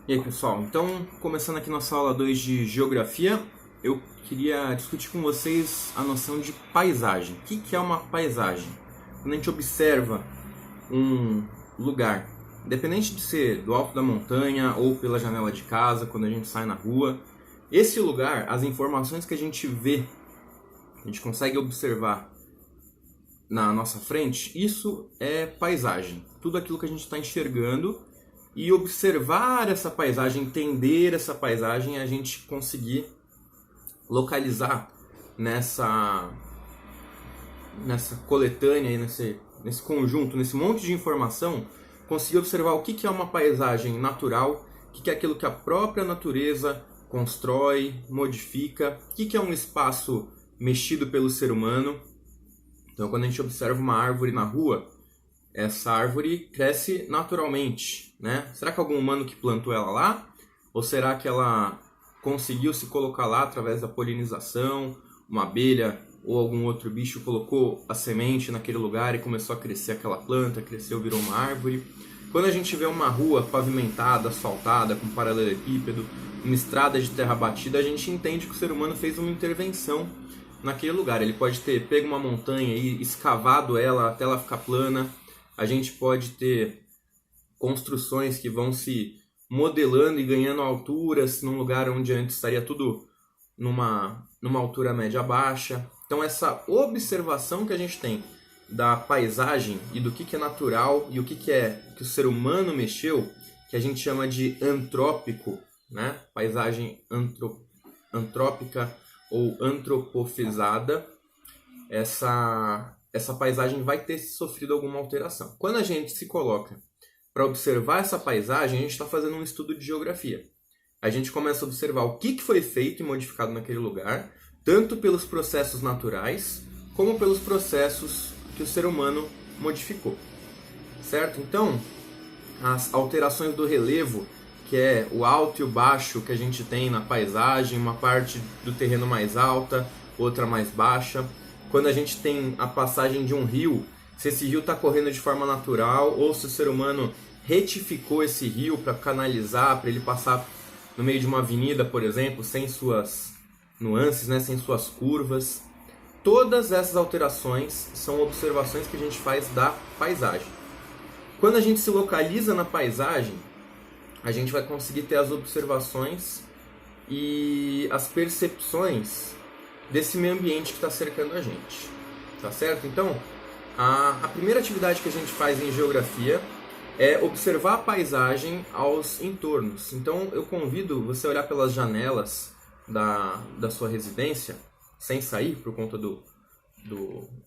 E aí, pessoal, então, começando aqui nossa aula 2 de Geografia, eu queria discutir com vocês a noção de paisagem. O que é uma paisagem? Quando a gente observa um lugar, independente de ser do alto da montanha ou pela janela de casa, quando a gente sai na rua, esse lugar, as informações que a gente vê, a gente consegue observar na nossa frente, isso é paisagem. Tudo aquilo que a gente está enxergando e observar essa paisagem, entender essa paisagem, a gente conseguir localizar nessa coletânea, nesse conjunto, nesse monte de informação, conseguir observar o que é uma paisagem natural, o que é aquilo que a própria natureza constrói, modifica, o que é um espaço mexido pelo ser humano. Então, quando a gente observa uma árvore na rua, essa árvore cresce naturalmente, né? Será que algum humano que plantou ela lá? Ou será que ela conseguiu se colocar lá através da polinização? Uma abelha ou algum outro bicho colocou a semente naquele lugar e começou a crescer aquela planta, cresceu, virou uma árvore. Quando a gente vê uma rua pavimentada, asfaltada, com paralelepípedo, uma estrada de terra batida, a gente entende que o ser humano fez uma intervenção naquele lugar. Ele pode ter pego uma montanha e escavado ela até ela ficar plana. A gente pode ter construções que vão se modelando e ganhando alturas num lugar onde antes estaria tudo numa altura média baixa. Então essa observação que a gente tem da paisagem e do que é natural e o que é que o ser humano mexeu, que a gente chama de antrópico, né? Paisagem antrópica ou antropofizada, essa paisagem vai ter sofrido alguma alteração. Quando a gente se coloca para observar essa paisagem, a gente está fazendo um estudo de geografia. A gente começa a observar o que foi feito e modificado naquele lugar, tanto pelos processos naturais, como pelos processos que o ser humano modificou. Certo? Então, as alterações do relevo, que é o alto e o baixo que a gente tem na paisagem, uma parte do terreno mais alta, outra mais baixa. Quando a gente tem a passagem de um rio, se esse rio está correndo de forma natural ou se o ser humano retificou esse rio para canalizar, para ele passar no meio de uma avenida, por exemplo, sem suas nuances, né, sem suas curvas. Todas essas alterações são observações que a gente faz da paisagem. Quando a gente se localiza na paisagem, a gente vai conseguir ter as observações e as percepções desse meio ambiente que está cercando a gente, tá certo? Então, a primeira atividade que a gente faz em geografia é observar a paisagem aos entornos. Então, eu convido você a olhar pelas janelas da sua residência, sem sair por conta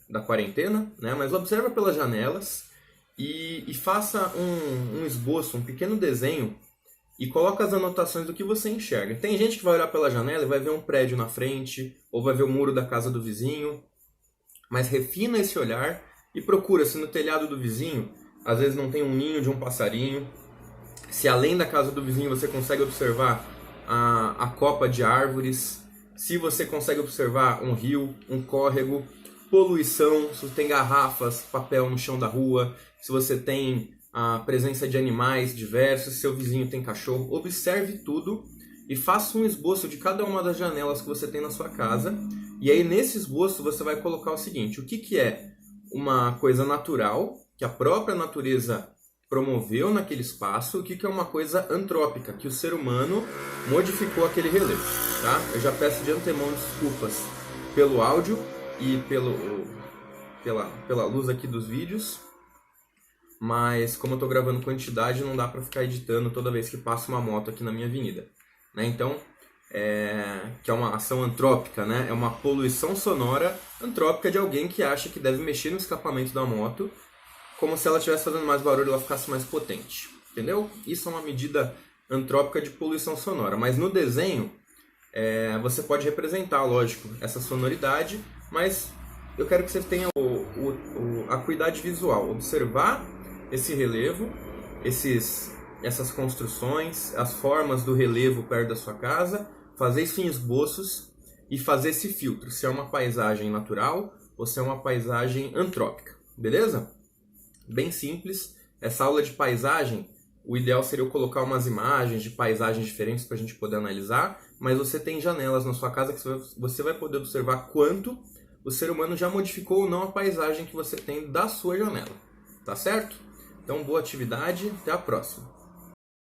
da quarentena, né? Mas observa pelas janelas e faça um esboço, um pequeno desenho e coloca as anotações do que você enxerga. Tem gente que vai olhar pela janela e vai ver um prédio na frente, ou vai ver o muro da casa do vizinho, mas refina esse olhar e procura se no telhado do vizinho, às vezes não tem um ninho de um passarinho, se além da casa do vizinho você consegue observar a copa de árvores, se você consegue observar um rio, um córrego, poluição, se você tem garrafas, papel no chão da rua, se você tem a presença de animais diversos, seu vizinho tem cachorro. Observe tudo e faça um esboço de cada uma das janelas que você tem na sua casa. E aí nesse esboço você vai colocar o seguinte: o que é uma coisa natural, que a própria natureza promoveu naquele espaço, o que é uma coisa antrópica, que o ser humano modificou aquele relevo, tá? Eu já peço de antemão desculpas pelo áudio e pela luz aqui dos vídeos, mas como eu estou gravando quantidade, não dá para ficar editando toda vez que passa uma moto aqui na minha avenida, né? Então, que é uma ação antrópica, né? É uma poluição sonora antrópica de alguém que acha que deve mexer no escapamento da moto, como se ela estivesse fazendo mais barulho e ela ficasse mais potente, entendeu? Isso é uma medida antrópica de poluição sonora, mas no desenho você pode representar, lógico, essa sonoridade, mas eu quero que você tenha a acuidade visual, observar esse relevo, essas construções, as formas do relevo perto da sua casa, fazer isso em esboços e fazer esse filtro, se é uma paisagem natural ou se é uma paisagem antrópica, beleza? Bem simples. Essa aula de paisagem O ideal seria eu colocar umas imagens de paisagens diferentes para a gente poder analisar, mas você tem janelas na sua casa que você vai poder observar quanto o ser humano já modificou ou não a paisagem que você tem da sua janela. Tá certo? Então, boa atividade, até a próxima.